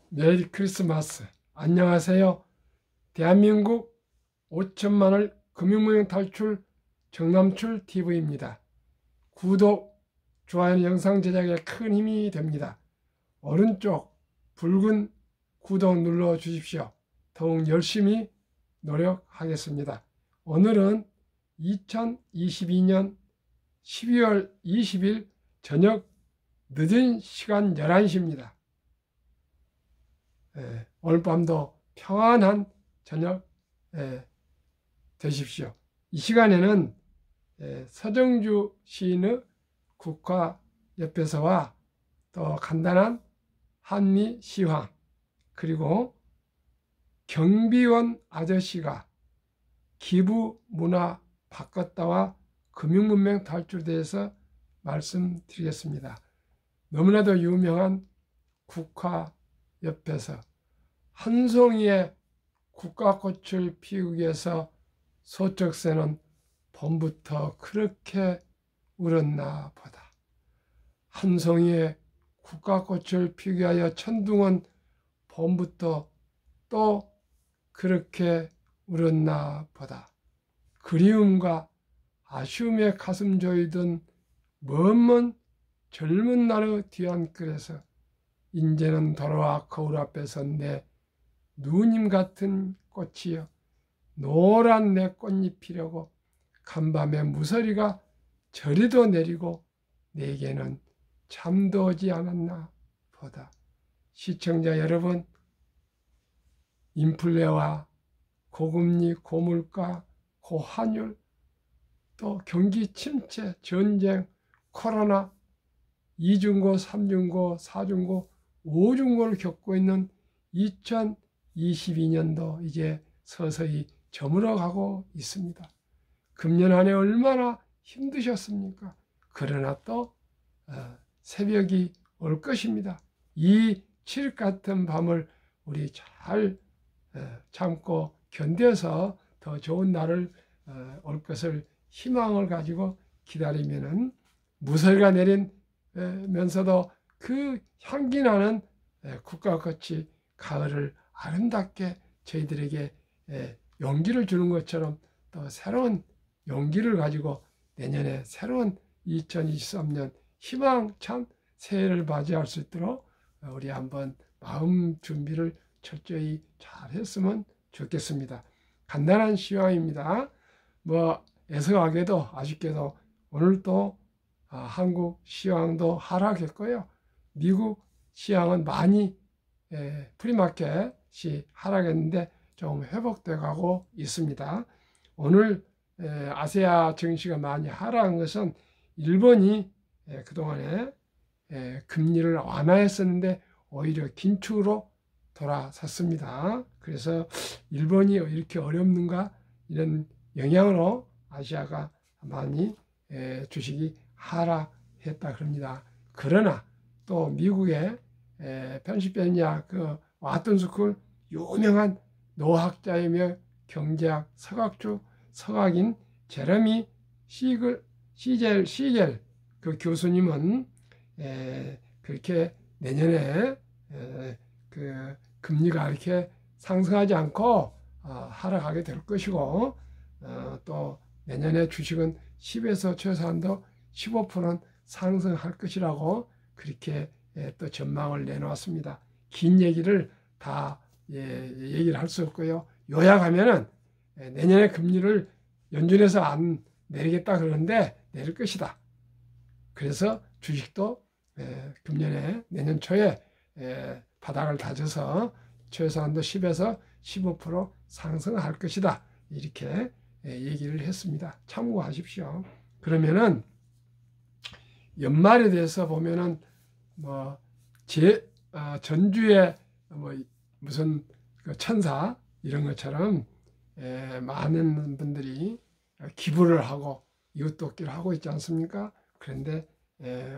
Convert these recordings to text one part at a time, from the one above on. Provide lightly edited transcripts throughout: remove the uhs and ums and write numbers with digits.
메리 크리스마스. 안녕하세요. 대한민국 5천만을 금융무형 탈출 정남출 TV입니다. 구독, 좋아요 영상 제작에 큰 힘이 됩니다. 오른쪽 붉은 구독 눌러 주십시오. 더욱 열심히 노력하겠습니다. 오늘은 2022년 12월 20일 저녁 늦은 시간 11시입니다. 오늘 밤도 평안한 저녁 되십시오. 이 시간에는 서정주 시인의 국화엽배서와 또 간단한 한미 시황, 그리고 경비원 아저씨가 기부 문화 바꿨다와 금융문명 탈출에 대해서 말씀드리겠습니다. 너무나도 유명한 국화엽배서, 한 송이의 국화꽃을 피우기 위해서 소쩍새는 봄부터 그렇게 울었나 보다. 한 송이의 국화꽃을 피우기 위하여 천둥은 봄부터 또 그렇게 울었나 보다. 그리움과 아쉬움에 가슴 조이던 먼 젊은 날의 뒤안길에서 인제는 돌아와 거울 앞에 선 내 누님 같은 꽃이여, 노란 내 꽃잎이려고 간밤에 무서리가 저리도 내리고 내게는 잠도 오지 않았나 보다. 시청자 여러분, 인플레와 고금리, 고물가, 고환율, 또 경기 침체, 전쟁, 코로나, 2중고, 3중고, 4중고, 5중고를 겪고 있는 2022년도 이제 서서히 저물어가고 있습니다. 금년 한 해 얼마나 힘드셨습니까? 그러나 또 새벽이 올 것입니다. 이 칠흑 같은 밤을 우리 잘 참고 견뎌서 더 좋은 날을 올 것을 희망을 가지고 기다리면은 무설가 내리면서도 그 향기 나는 국화꽃이 가을을 아름답게 저희들에게 용기를 주는 것처럼 또 새로운 용기를 가지고 내년에 새로운 2023년 희망찬 새해를 맞이할 수 있도록 우리 한번 마음 준비를 철저히 잘 했으면 좋겠습니다. 간단한 시황입니다. 애석하게도 아쉽게도 오늘 또 한국 시황도 하락했고요. 미국 시황은 많이 프리마켓이 하락했는데 좀 회복돼 가고 있습니다. 오늘 아시아 증시가 많이 하락한 것은 일본이 그동안에 금리를 완화했었는데 오히려 긴축으로 돌아섰습니다. 그래서 일본이 이렇게 어렵는가 이런 영향으로 아시아가 많이 주식이 하락했다 그럽니다. 그러나 또 미국의 펜실베니아 그 와튼스쿨 유명한 노학자이며 경제학 서각주 서각인 제레미 시겔 그 교수님은 그렇게 내년에 그 금리가 이렇게 상승하지 않고 하락하게 될 것이고, 또 내년에 주식은 10에서 최소한도 15%는 상승할 것이라고 그렇게 또 전망을 내놓았습니다. 긴 얘기를 다 얘기를 할 수 없고요. 요약하면은 내년에 금리를 연준에서 안 내리겠다 그러는데 내릴 것이다. 그래서 주식도 금년에 내년 초에 바닥을 다져서 최소한도 10에서 15% 상승할 것이다. 이렇게 얘기를 했습니다. 참고하십시오. 그러면은 연말에 대해서 보면은 전주에 무슨 그 천사 이런 것처럼 많은 분들이 기부를 하고 이웃돕기를 하고 있지 않습니까? 그런데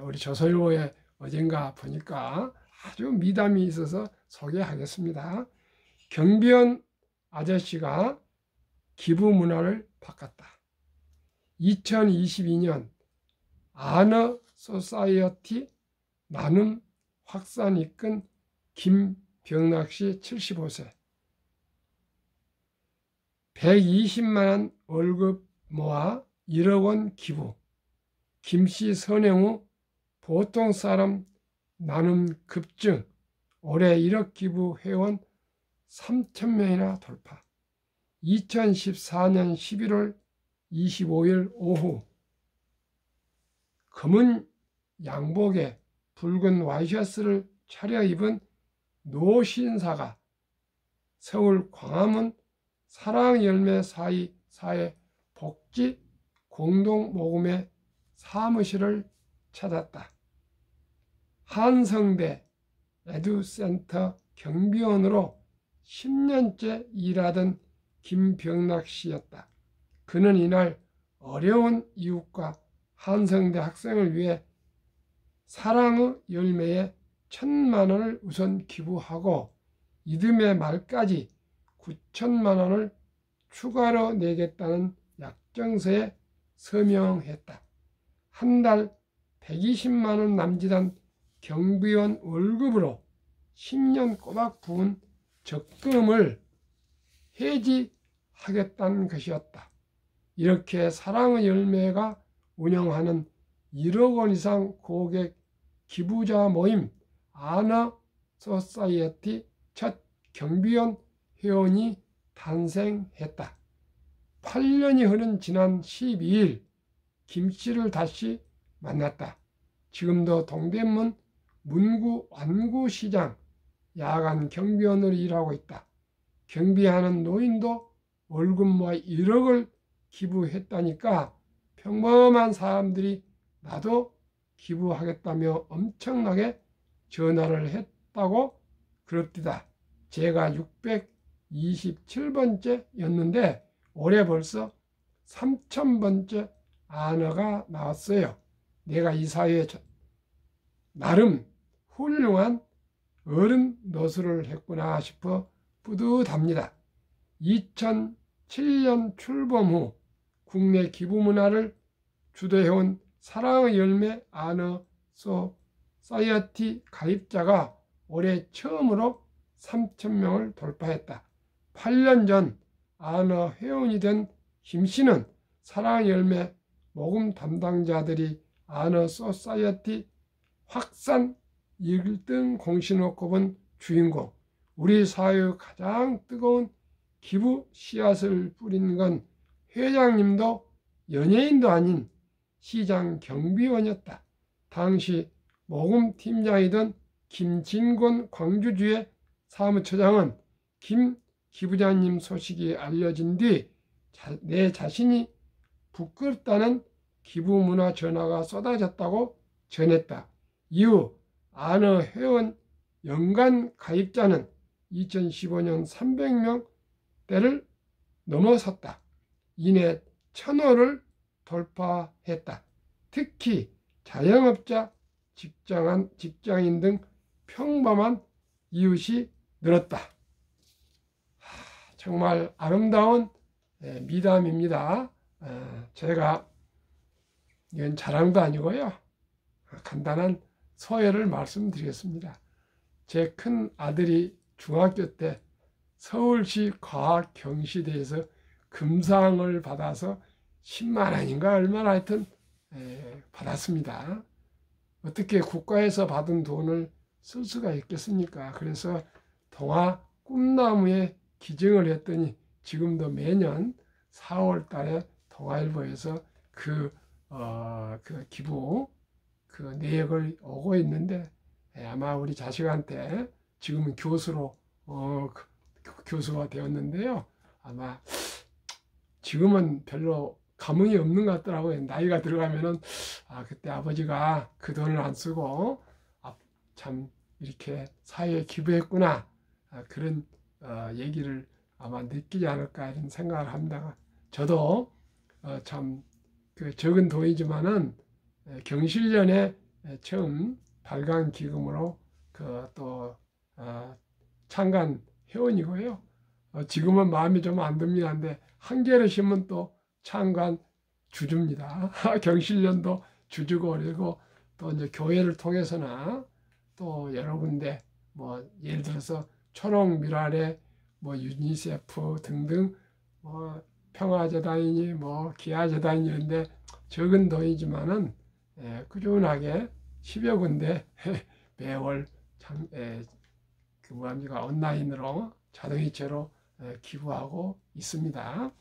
우리 조선일보에 어젠가 보니까 아주 미담이 있어서 소개하겠습니다. 경비원 아저씨가 기부 문화를 바꿨다. 2022년 아너 소사이어티 나눔 확산 이끈 병락 시 75세. 120만 원 월급 모아 1억 원 기부. 김씨 선행 후 보통 사람 나눔 급증. 올해 1억 기부 회원 3,000명이나 돌파. 2014년 11월 25일 오후 검은 양복에 붉은 와이셔츠를 차려입은 노 신사가 서울 광화문 사랑열매 사회 복지 공동모금회 사무실을 찾았다. 한성대 에듀센터 경비원으로 10년째 일하던 김병락 씨였다. 그는 이날 어려운 이웃과 한성대 학생을 위해 사랑의 열매에 1,000만 원을 우선 기부하고 이듬해 말까지 9천만 원을 추가로 내겠다는 약정서에 서명했다. 한 달 120만 원 남짓한 경비원 월급으로 10년 꼬박 부은 적금을 해지하겠다는 것이었다. 이렇게 사랑의 열매가 운영하는 1억 원 이상 고객 기부자 모임 아너 소사이어티 첫 경비원 회원이 탄생했다. 8년이 흐른 지난 12일 김씨를 다시 만났다. 지금도 동대문 문구 완구시장 야간 경비원으로 일하고 있다. 경비하는 노인도 월급 모아 1억을 기부했다니까 평범한 사람들이 나도 기부하겠다며 엄청나게 전화를 했다고 그럽디다. 제가 627번째였는데 올해 벌써 3000번째 안어가 나왔어요. 내가 이 사회에 나름 훌륭한 어른 노수를 했구나 싶어 뿌듯합니다. 2007년 출범 후 국내 기부 문화를 주도해온 사랑의 열매 아너 소사이어티 가입자가 올해 처음으로 3,000명을 돌파했다. 8년 전 아너 회원이 된 김씨는 사랑의 열매 모금 담당자들이 아너 소사이어티 확산 1등 공신을 꼽은 주인공. 우리 사회의 가장 뜨거운 기부 씨앗을 뿌린 건 회장님도 연예인도 아닌 시장 경비원이었다. 당시 모금팀장이던 김진권 광주주의 사무처장은 김 기부자님 소식이 알려진 뒤 내 자신이 부끄럽다는 기부 문화 전화가 쏟아졌다고 전했다. 이후 아너 회원 연간 가입자는 2015년 300명대를 넘어섰다. 이내 1,000호를 돌파했다. 특히 자영업자, 직장인 등 평범한 이웃이 늘었다. 정말 아름다운 미담입니다. 제가 이건 자랑도 아니고요. 간단한 소회를 말씀드리겠습니다. 제 큰 아들이 중학교 때 서울시 과학경시대에서 금상을 받아서 10만 원인가 얼마나 하여튼 받았습니다. 어떻게 국가에서 받은 돈을 쓸 수가 있겠습니까? 그래서 동화 꿈나무에 기증을 했더니 지금도 매년 4월 달에 동아일보에서 그 기부 그 내역을 오고 있는데 아마 우리 자식한테 지금은 교수로 교수가 되었는데요. 아마 지금은 별로 감흥이 없는 것 같더라고요. 나이가 들어가면은 그때 아버지가 그 돈을 안 쓰고 참 이렇게 사회에 기부했구나 그런 얘기를 아마 느끼지 않을까 이런 생각을 합니다. 저도 참 그 적은 돈이지만은 경실련에 처음 발간 기금으로 또 창간 회원이고요. 지금은 마음이 좀 안 듭니다. 근데 한겨레신문 또 창간 주주입니다. 경실련도 주주고 그리고 또 이제 교회를 통해서나 또 여러 군데 뭐 예를 들어서 초록미랄의 뭐 유니세프 등등 뭐 평화재단이니 뭐 기아재단이 이런데 적은 돈이지만은 꾸준하게 10여 군데 매월 그 뭐합니까 온라인으로 자동이체로 기부하고 있습니다.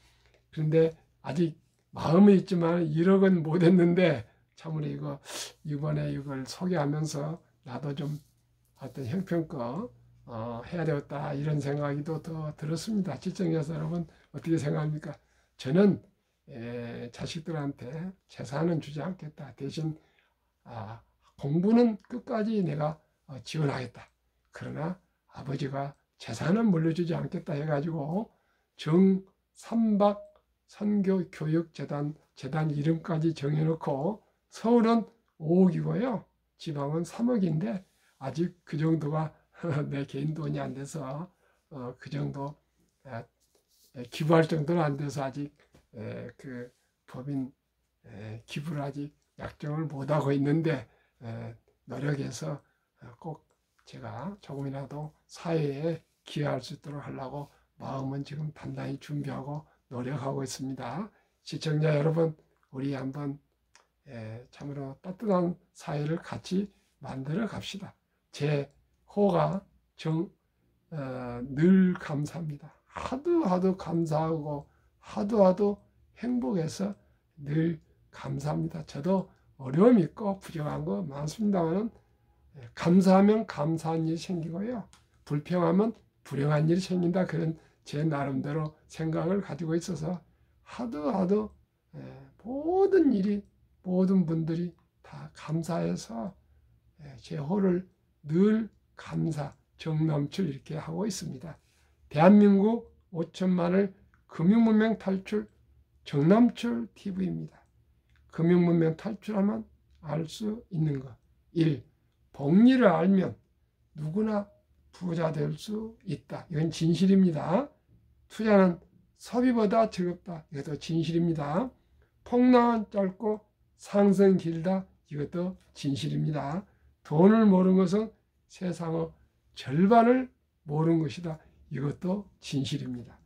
그런데 아직 마음은 있지만 1억은 못 했는데 참으로 이번에 이걸 소개하면서 나도 좀 어떤 형편껏 해야 되겠다 이런 생각이 더 들었습니다. 시청자 여러분 어떻게 생각합니까? 저는 자식들한테 재산은 주지 않겠다. 대신 공부는 끝까지 내가 지원하겠다. 그러나 아버지가 재산은 물려주지 않겠다 해가지고 정삼박 선교교육재단 이름까지 정해놓고 서울은 5억이고요. 지방은 3억인데 아직 그 정도가 내 개인 돈이 안 돼서 그 정도 기부할 정도는 안 돼서 아직 그 법인 기부를 아직 약정을 못하고 있는데 노력해서 꼭 제가 조금이라도 사회에 기여할 수 있도록 하려고 마음은 지금 단단히 준비하고 노력하고 있습니다. 시청자 여러분, 우리 한번 참으로 따뜻한 사회를 같이 만들어 갑시다. 제 호가 늘 감사합니다. 하도 감사하고 하도 행복해서 늘 감사합니다. 저도 어려움 있고 부족한 거 많습니다만 감사하면 감사한 일이 생기고요. 불평하면 불행한 일이 생긴다. 그런 제 나름대로 생각을 가지고 있어서 하도 모든 분들이 다 감사해서 제 호를 늘 감사, 정남출 이렇게 하고 있습니다. 대한민국 5천만을 금융문명 탈출 정남출 TV입니다. 금융문명 탈출하면 알 수 있는 것. 1. 복리를 알면 누구나 부자 될 수 있다. 이건 진실입니다. 투자는 소비보다 즐겁다. 이것도 진실입니다. 폭락은 짧고 상승 길다. 이것도 진실입니다. 돈을 모르는 것은 세상의 절반을 모르는 것이다. 이것도 진실입니다.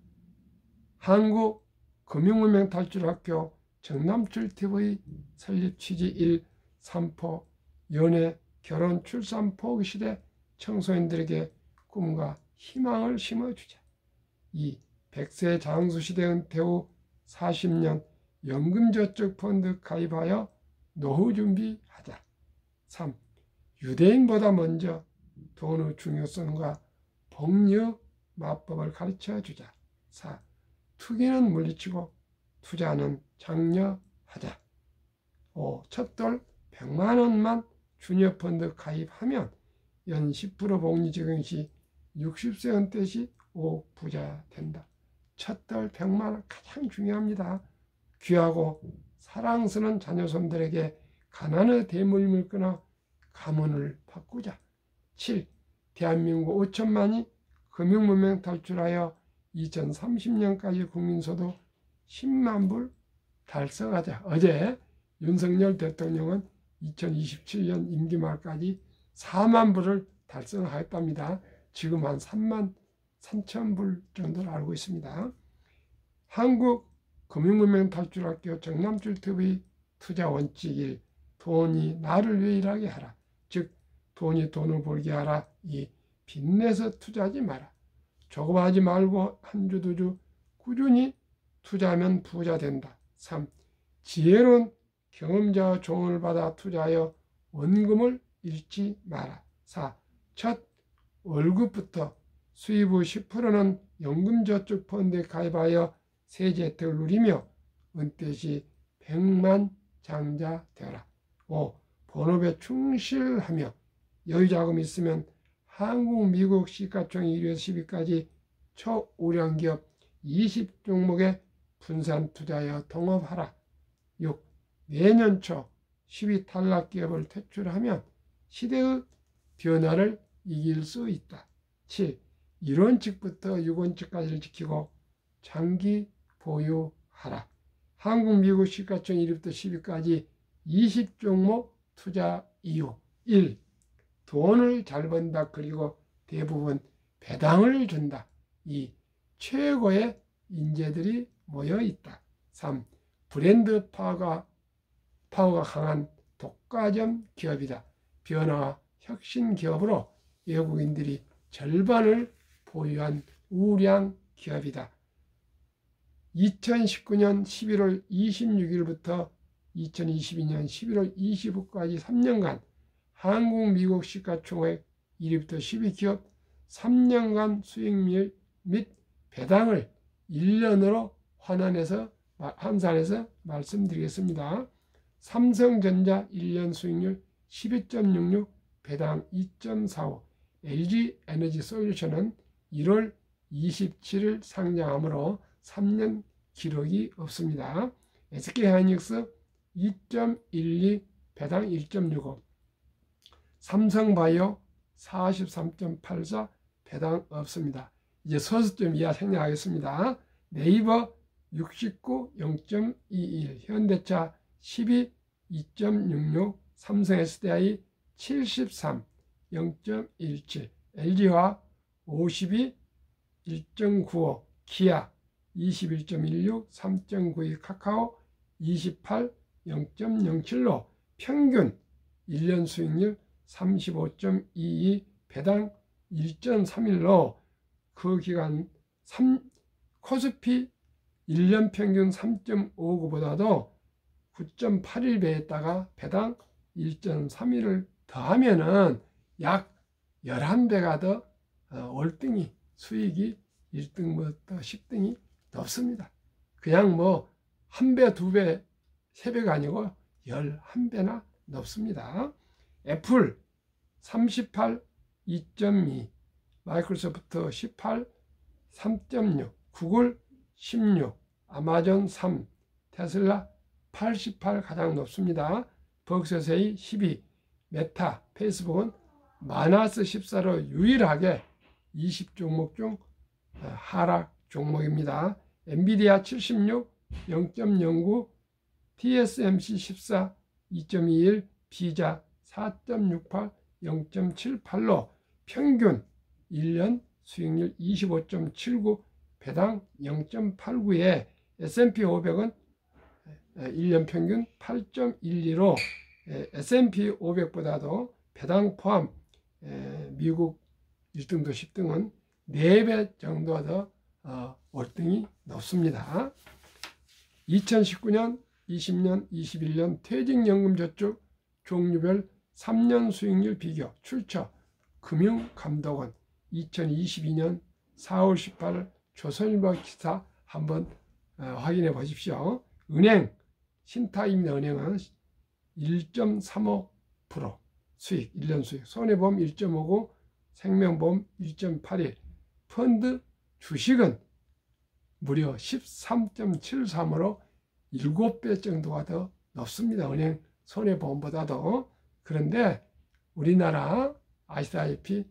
한국 금융문명 탈출학교 정남출TV 설립 취지 1. 삼포 연애, 결혼, 출산, 포기 시대 청소년들에게 꿈과 희망을 심어주자. 2. 100세 장수시대 은퇴 후 40년 연금저축펀드 가입하여 노후 준비하자. 3. 유대인보다 먼저 돈의 중요성과 복리의 마법을 가르쳐주자. 4. 투기는 물리치고 투자는 장려하자. 5. 첫돌 100만 원만 주녀펀드 가입하면 연 10% 복리 적용 시 60세 은퇴 시 5 부자 된다. 첫돌 100만 원 가장 중요합니다. 귀하고 사랑스러운 자녀손들에게 가난의 대물림을 끊어 가문을 바꾸자. 7. 대한민국 5천만이 금융문명 탈출하여 2030년까지 국민소득 10만 불 달성하자. 어제 윤석열 대통령은 2027년 임기 말까지 4만 불을 달성하였답니다. 지금 한 3만 3천 불 정도를 알고 있습니다. 한국 금융문명 탈출학교 정남출TV 투자 원칙 1. 돈이 나를 위해 일하게 하라. 즉 돈이 돈을 벌게 하라. 2. 빚내서 투자하지 마라. 조급하지 말고 한 주 두 주 꾸준히 투자하면 부자 된다. 3. 지혜로운 경험자의 조언을 받아 투자하여 원금을 잃지 마라. 4. 첫 월급부터 수입 후 10%는 연금저축펀드에 가입하여 세제 혜택을 누리며 은퇴 시 100만 장자 되어라. 5. 본업에 충실하며 여유자금이 있으면 한국, 미국 시가총 1위에서 10위까지 초우량기업 20종목에 분산 투자하여 동업하라. 6. 내년 초 10위 탈락기업을 퇴출하면 시대의 변화를 이길 수 있다. 7. 1원칙부터 6원칙까지를 지키고 장기 보유하라. 한국, 미국 시가총 1위부터 10위까지 20종목 투자 이유. 1. 돈을 잘 번다. 그리고 대부분 배당을 준다. 이 최고의 인재들이 모여 있다. 3. 브랜드 파워가 강한 독과점 기업이다. 변화 혁신 기업으로 외국인들이 절반을 보유한 우량 기업이다. 2019년 11월 26일부터 2022년 11월 25일까지 3년간 한국, 미국 시가총액 1위부터 10위 기업 3년간 수익률 및 배당을 1년으로 환산해서 말씀드리겠습니다. 삼성전자 1년 수익률 12.66, 배당 2.45. LG에너지솔루션은 1월 27일 상장하므로 3년 기록이 없습니다. SK하이닉스 2.12, 배당 1.65. 삼성바이오 43.84, 배당 없습니다. 이제 서술 좀 이하 생략하겠습니다. 네이버 69, 0.21, 현대차 12, 2.66, 삼성 SDI 73, 0.17, LG화학 52, 1.95, 기아 21.16, 3.92, 카카오 28, 0.07로 평균 1년 수익률 35.22, 배당 1.31로 그 기간 코스피 1년 평균 3.59보다도 9.81배에다가 배당 1.31을 더하면은 약 11배가 더 월등히 수익이 1등부터 10등이 높습니다. 그냥 뭐 1배, 2배, 3배가 아니고 11배나 높습니다. 애플 38, 2.2, 마이크로소프트 18, 3.6, 구글 16, 아마존 3, 테슬라 88 가장 높습니다. 버크셔세이 12, 메타, 페이스북은 마이너스 14로 유일하게 20종목 중 하락 종목입니다. 엔비디아 76, 0.09, TSMC 14, 2.21, 비자 4.68, 0.78로 평균 1년 수익률 25.79, 배당 0.89에 S&P 500은 1년 평균 8.12로 S&P 500보다도 배당 포함 미국 1등도 10등은 4배 정도 더 월등히 높습니다. 2019년, 20년, 21년 퇴직연금저축 종류별 3년 수익률 비교 출처 금융감독원 2022년 4월 18일 조선일보 기사 한번 확인해 보십시오. 은행, 신타입니다. 은행은 1.35% 수익, 1년 수익, 손해보험 1.59, 생명보험 1.81, 펀드 주식은 무려 13.73으로 7배 정도가 더 높습니다. 은행 손해보험보다도. 그런데 우리나라 아시다시피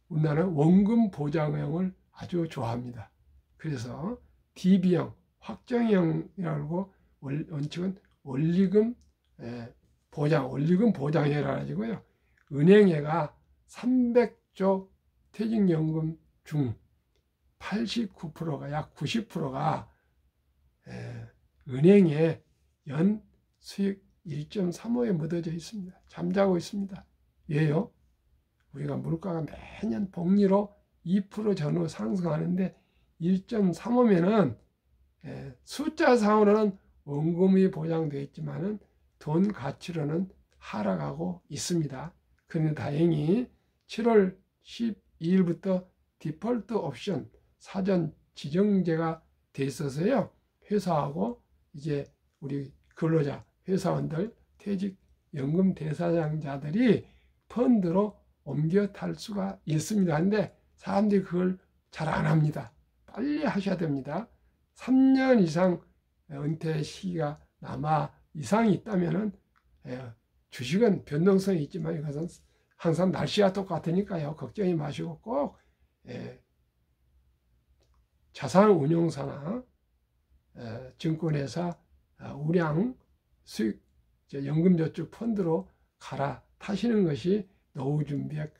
우리나라는 원금 보장형을 아주 좋아합니다. 그래서 DB형, 확정형이라고 원칙은 원리금 보장, 원리금 보장형이라 가지고요. 은행회가 300조 퇴직연금 중 89%가 약 90%가 은행에 연 수익 1.35에 묻어져 있습니다. 잠자고 있습니다. 왜요? 우리가 물가가 매년 복리로 2% 전후 상승하는데 1.35면은 숫자상으로는 원금이 보장되어 있지만은 돈 가치로는 하락하고 있습니다. 그런데 다행히 7월 12일부터 디폴트 옵션 사전 지정제가 돼 있어서요. 회사하고 이제 우리 근로자, 회사원들, 퇴직연금 대상자들이 펀드로 옮겨 탈 수가 있습니다. 근데 사람들이 그걸 잘 안 합니다. 빨리 하셔야 됩니다. 3년 이상 은퇴 시기가 남아 이상이 있다면은 주식은 변동성이 있지만 이것은 항상 날씨가 똑같으니까요. 걱정이 마시고 꼭 자산운용사나 증권회사 우량 수익 연금저축 펀드로 갈아타시는 것이 노후 준비에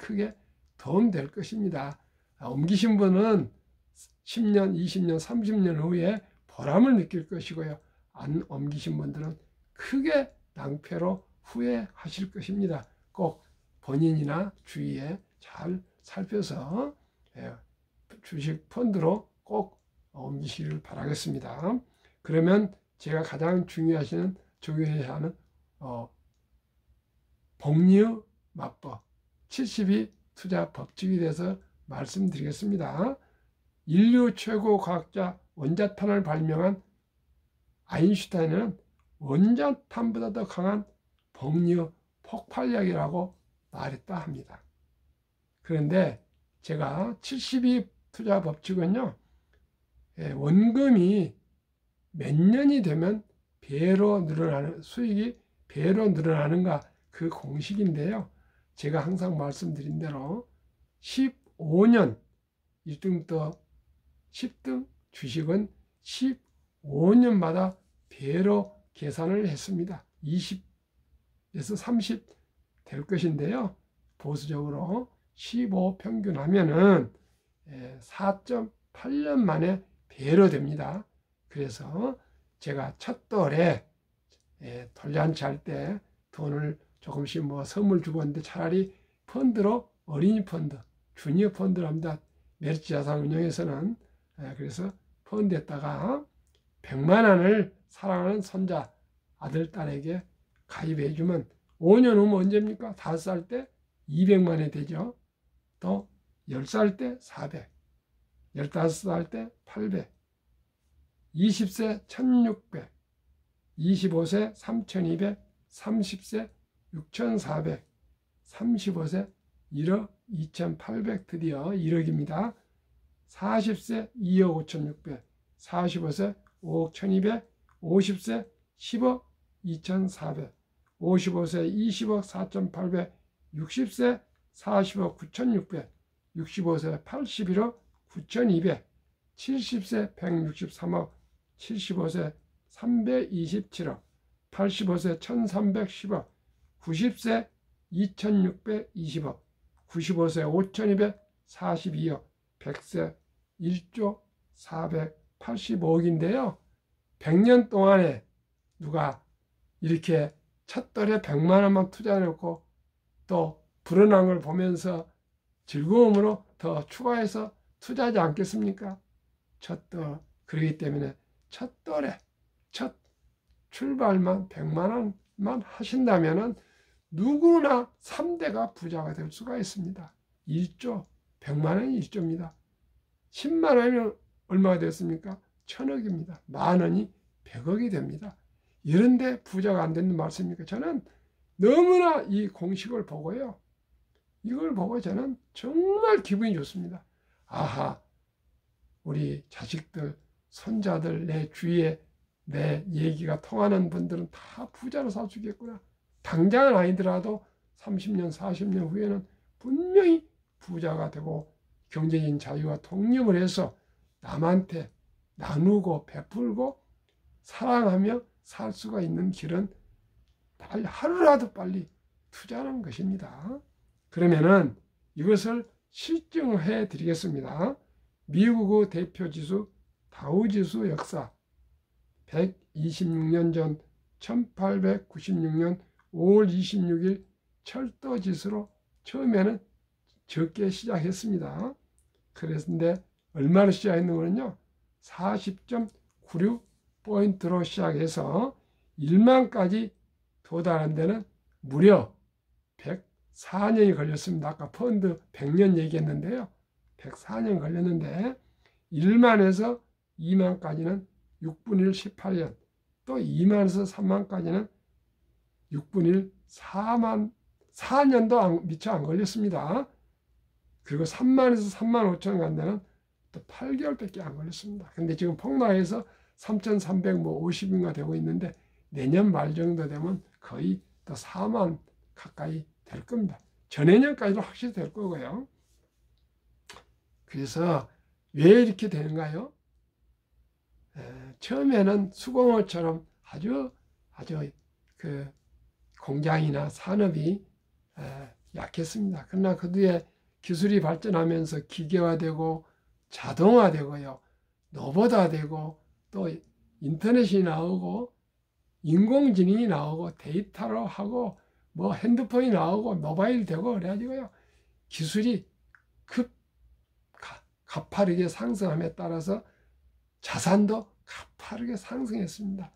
크게 도움 될 것입니다. 옮기신 분은 10년, 20년, 30년 후에 보람을 느낄 것이고요. 안 옮기신 분들은 크게 낭패로 후회하실 것입니다. 꼭 본인이나 주위에 잘 살펴서 주식 펀드로 꼭 옮기시길 바라겠습니다. 그러면 제가 가장 중요해야 하는 복리의 맞법 72 투자 법칙에 대해서 말씀드리겠습니다. 인류 최고 과학자 원자탄을 발명한 아인슈타인은 원자탄보다 더 강한 복리의 폭발력이라고 말했다 합니다. 그런데 제가 72 투자 법칙은요, 원금이 몇 년이 되면 배로 늘어나는, 수익이 배로 늘어나는가, 그 공식인데요. 제가 항상 말씀드린 대로 15년 1등부터 10등 주식은 15년마다 배로 계산을 했습니다. 20에서 30 될 것인데요. 보수적으로 15 평균하면은 4.8년 만에 배로 됩니다. 그래서 제가 첫 돌에 돌잔치 할 때 돈을 조금씩 뭐 선물 주고 있는데 차라리 펀드로 어린이 펀드, 주니어 펀드를 합니다. 메리츠 자산운용에서는. 그래서 펀드에다가 100만 원을 사랑하는 손자, 아들, 딸에게 가입해 주면 5년 후면 언제입니까? 5살 때 200만 원이 되죠. 또 10살 때 400, 15살 때 800, 20세 1600, 25세 3200, 30세 6400, 35세 1억 2800, 드디어 1억입니다. 40세 2억 5600, 45세 5억 1200, 50세 10억 2400, 55세 20억 4800, 60세 40억 9600, 65세 81억 9200, 70세 163억, 75세 327억, 85세 1310억, 90세 2620억, 95세 5242억, 100세 1조 485억인데요. 100년 동안에 누가 이렇게 첫돌에 100만 원만 투자해놓고 또 불어난 걸 보면서 즐거움으로 더 추가해서 투자하지 않겠습니까? 첫돌. 그렇기 때문에 첫돌에 첫 출발만 100만 원만 하신다면 누구나 3대가 부자가 될 수가 있습니다. 1조, 100만 원이 1조입니다. 10만 원이면 얼마가 됐습니까? 1000억입니다. 만 원이 100억이 됩니다. 이런데 부자가 안 되는 말씀입니까? 저는 너무나 이 공식을 보고요. 이걸 보고 저는 정말 기분이 좋습니다. 아하, 우리 자식들, 손자들, 내 주위에 내 얘기가 통하는 분들은 다 부자로 살 수 있겠구나. 당장은 아니더라도 30년, 40년 후에는 분명히 부자가 되고 경제적인 자유와 독립을 해서 남한테 나누고 베풀고 사랑하며 살 수가 있는 길은 하루라도 빨리 투자하는 것입니다. 그러면은 이것을 실증해 드리겠습니다. 미국의 대표지수 다우지수 역사 126년 전 1896년 5월 26일 철도지수로 처음에는 적게 시작했습니다. 그랬는데 얼마로 시작했는거는요 40.96포인트로 시작해서 1만까지 도달한 데는 무려 104년이 걸렸습니다. 아까 펀드 100년 얘기했는데요. 104년 걸렸는데 1만에서 2만까지는 6분의 1 18년, 또 2만에서 3만까지는 6분의 1 4년도 미처 안 걸렸습니다. 그리고 3만에서 3만 5천 간 데는 또 8개월밖에 안 걸렸습니다. 근데 지금 폭락해서 3,350인가 되고 있는데 내년 말 정도 되면 거의 또 4만 가까이 될 겁니다. 전해년까지는 확실히 될 거고요. 그래서 왜 이렇게 되는가요? 처음에는 수공업처럼 아주 공장이나 산업이 약했습니다. 그러나 그 뒤에 기술이 발전하면서 기계화되고 자동화되고요. 로봇화되고 또 인터넷이 나오고 인공지능이 나오고 데이터로 하고 뭐 핸드폰이 나오고 모바일 되고 그래가지고요. 기술이 가파르게 상승함에 따라서 자산도 가파르게 상승했습니다.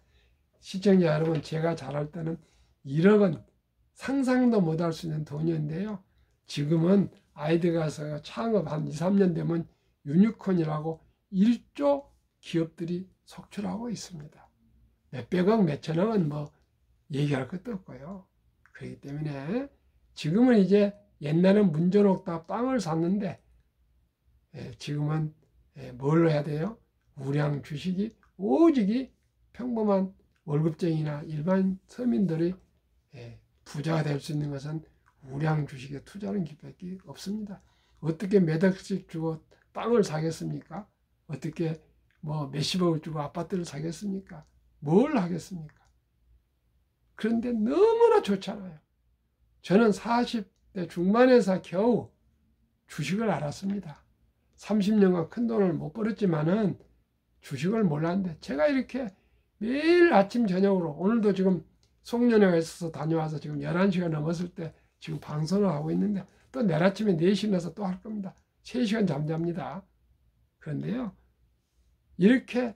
시청자 여러분, 제가 잘할 때는 1억은 상상도 못할 수 있는 돈이었는데요. 지금은 아이디가서 창업 한 2, 3년 되면 유니콘이라고 1조 기업들이 속출하고 있습니다. 몇백억, 몇천억은 뭐 얘기할 것도 없고요. 그렇기 때문에 지금은 이제 옛날엔 문전옥답 땅을 샀는데 지금은 뭘 해야 돼요? 우량 주식이 오직이 평범한 월급쟁이나 일반 서민들이 부자가 될 수 있는 것은 우량 주식에 투자하는 길밖에 없습니다. 어떻게 몇 억씩 주고 땅을 사겠습니까? 어떻게 뭐 몇십억을 주고 아파트를 사겠습니까? 뭘 하겠습니까? 그런데 너무나 좋잖아요. 저는 40대 중반에서 겨우 주식을 알았습니다. 30년간 큰 돈을 못 벌었지만은 주식을 몰랐는데 제가 이렇게 매일 아침 저녁으로, 오늘도 지금 송년회가 있어서 다녀와서 지금 11시가 넘었을 때 지금 방송을 하고 있는데 또 내일 아침에 4시 일어나서 또 할 겁니다. 3시간 잠잡니다. 그런데요, 이렇게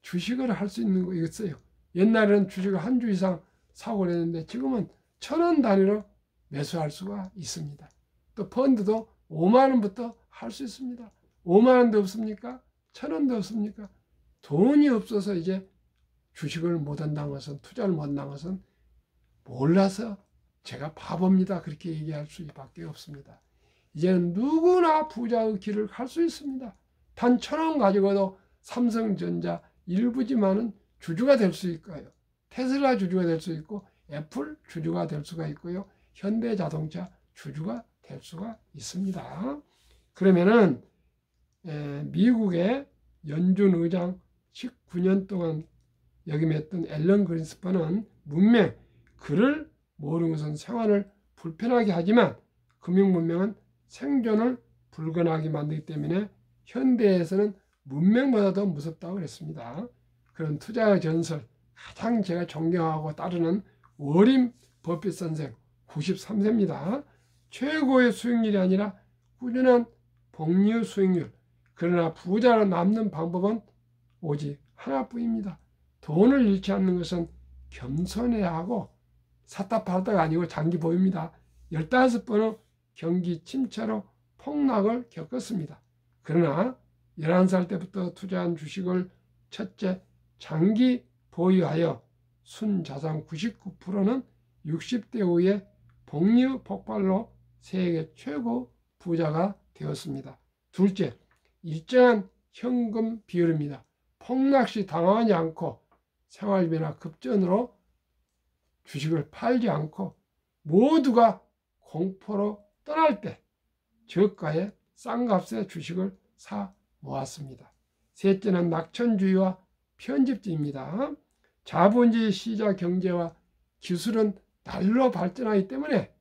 주식을 할 수 있는 거 있어요. 옛날에는 주식을 한 주 이상 사고 그랬는데 지금은 1,000원 단위로 매수할 수가 있습니다. 또 펀드도 5만 원부터 할 수 있습니다. 5만 원도 없습니까? 1,000원도 없습니까? 돈이 없어서 이제 주식을 못한다는 것은, 투자를 못한다는 것은 몰라서 제가 바보입니다. 그렇게 얘기할 수밖에 없습니다. 이제는 누구나 부자의 길을 갈 수 있습니다. 단 1,000원 가지고도 삼성전자 일부지만은 주주가 될 수 있고요. 테슬라 주주가 될 수 있고 애플 주주가 될 수가 있고요. 현대자동차 주주가 될 수가 있습니다. 그러면은 미국의 연준 의장 19년 동안 역임했던 앨런 그린스판은 문명, 그를 모르는 것은 생활을 불편하게 하지만 금융 문명은 생존을 불가능하게 만들기 때문에 현대에서는 문명보다 더 무섭다고 그랬습니다. 그런 투자의 전설, 가장 제가 존경하고 따르는 워린 버핏 선생 93세입니다. 최고의 수익률이 아니라 꾸준한 복리 수익률, 그러나 부자로 남는 방법은 오직 하나뿐입니다. 돈을 잃지 않는 것은 겸손해야 하고 샀다 팔다가 아니고 장기 보유입니다. 15번의 경기 침체로 폭락을 겪었습니다. 그러나 11살 때부터 투자한 주식을 첫째, 장기 보유하여 순자산 99%는 60대 후에 복리 폭발로 세계 최고 부자가 되었습니다. 둘째, 일정한 현금 비율입니다. 폭락시 당황하지 않고 생활비나 급전으로 주식을 팔지 않고 모두가 공포로 떠날 때 저가에 싼 값에 주식을 사 모았습니다. 셋째는 낙천주의와 편집주의입니다. 자본주의 시장 경제와 기술은 날로 발전하기 때문에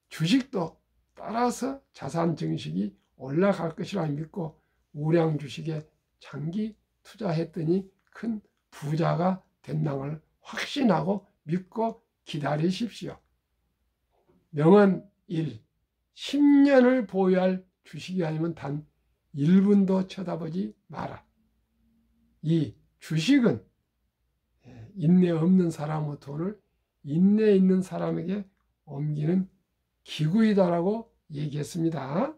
주식도 따라서 자산 증식이 올라갈 것이라 믿고 우량 주식에 장기 투자했더니 큰 부자가 된다는 걸 확신하고 믿고 기다리십시오. 명언 1. 10년을 보유할 주식이 아니면 단 1분도 쳐다보지 마라. 2. 주식은 인내 없는 사람의 돈을 인내 있는 사람에게 옮기는 기구이다라고 얘기했습니다.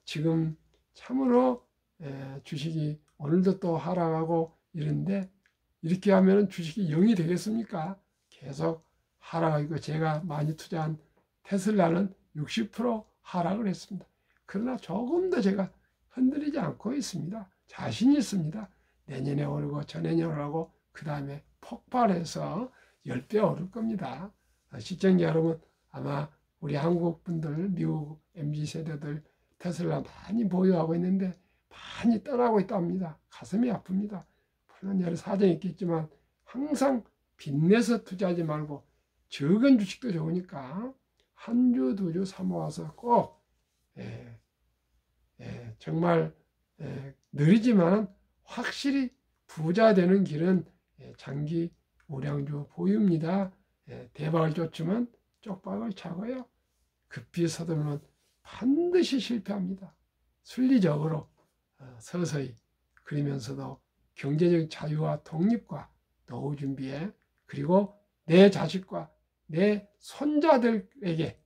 지금 참으로 주식이 오늘도 또 하락하고 이런데 이렇게 하면 주식이 0이 되겠습니까? 계속 하락하고 제가 많이 투자한 테슬라는 60% 하락을 했습니다. 그러나 조금 더 제가 흔들리지 않고 있습니다. 자신이 있습니다. 내년에 오르고 전년에 오르고 그 다음에 폭발해서 10배 오를 겁니다. 시청자 여러분, 아마 우리 한국 분들, 미국 MZ세대들 테슬라 많이 보유하고 있는데 많이 떠나고 있답니다. 가슴이 아픕니다. 물론 여러 사정이 있겠지만 항상 빚내서 투자하지 말고 적은 주식도 좋으니까 한 주, 두 주 삼아와서 꼭 정말 느리지만 확실히 부자 되는 길은 장기 우량주 보유입니다. 대박을 쫓으면 쪽박을 차고요. 급히 서두르면 반드시 실패합니다. 순리적으로 서서히, 그러면서도 경제적 자유와 독립과 노후 준비에, 그리고 내 자식과 내 손자들에게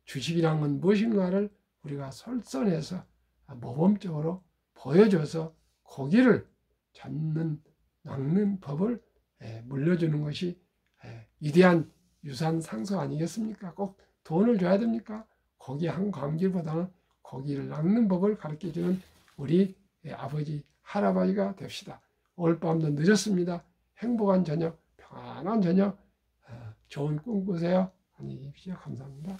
주식이란 건 무엇인가를 우리가 설선해서 모범적으로 보여줘서 고기를 잡는, 낚는 법을 물려주는 것이 위대한 유산 상속 아니겠습니까? 꼭 돈을 줘야 됩니까? 고기 한 광질보다는 고기를 낚는 법을 가르쳐주는 우리 아버지, 할아버지가 됩시다. 오늘 밤도 늦었습니다. 행복한 저녁, 평안한 저녁, 좋은 꿈 꾸세요. 안녕히 계십시오. 감사합니다.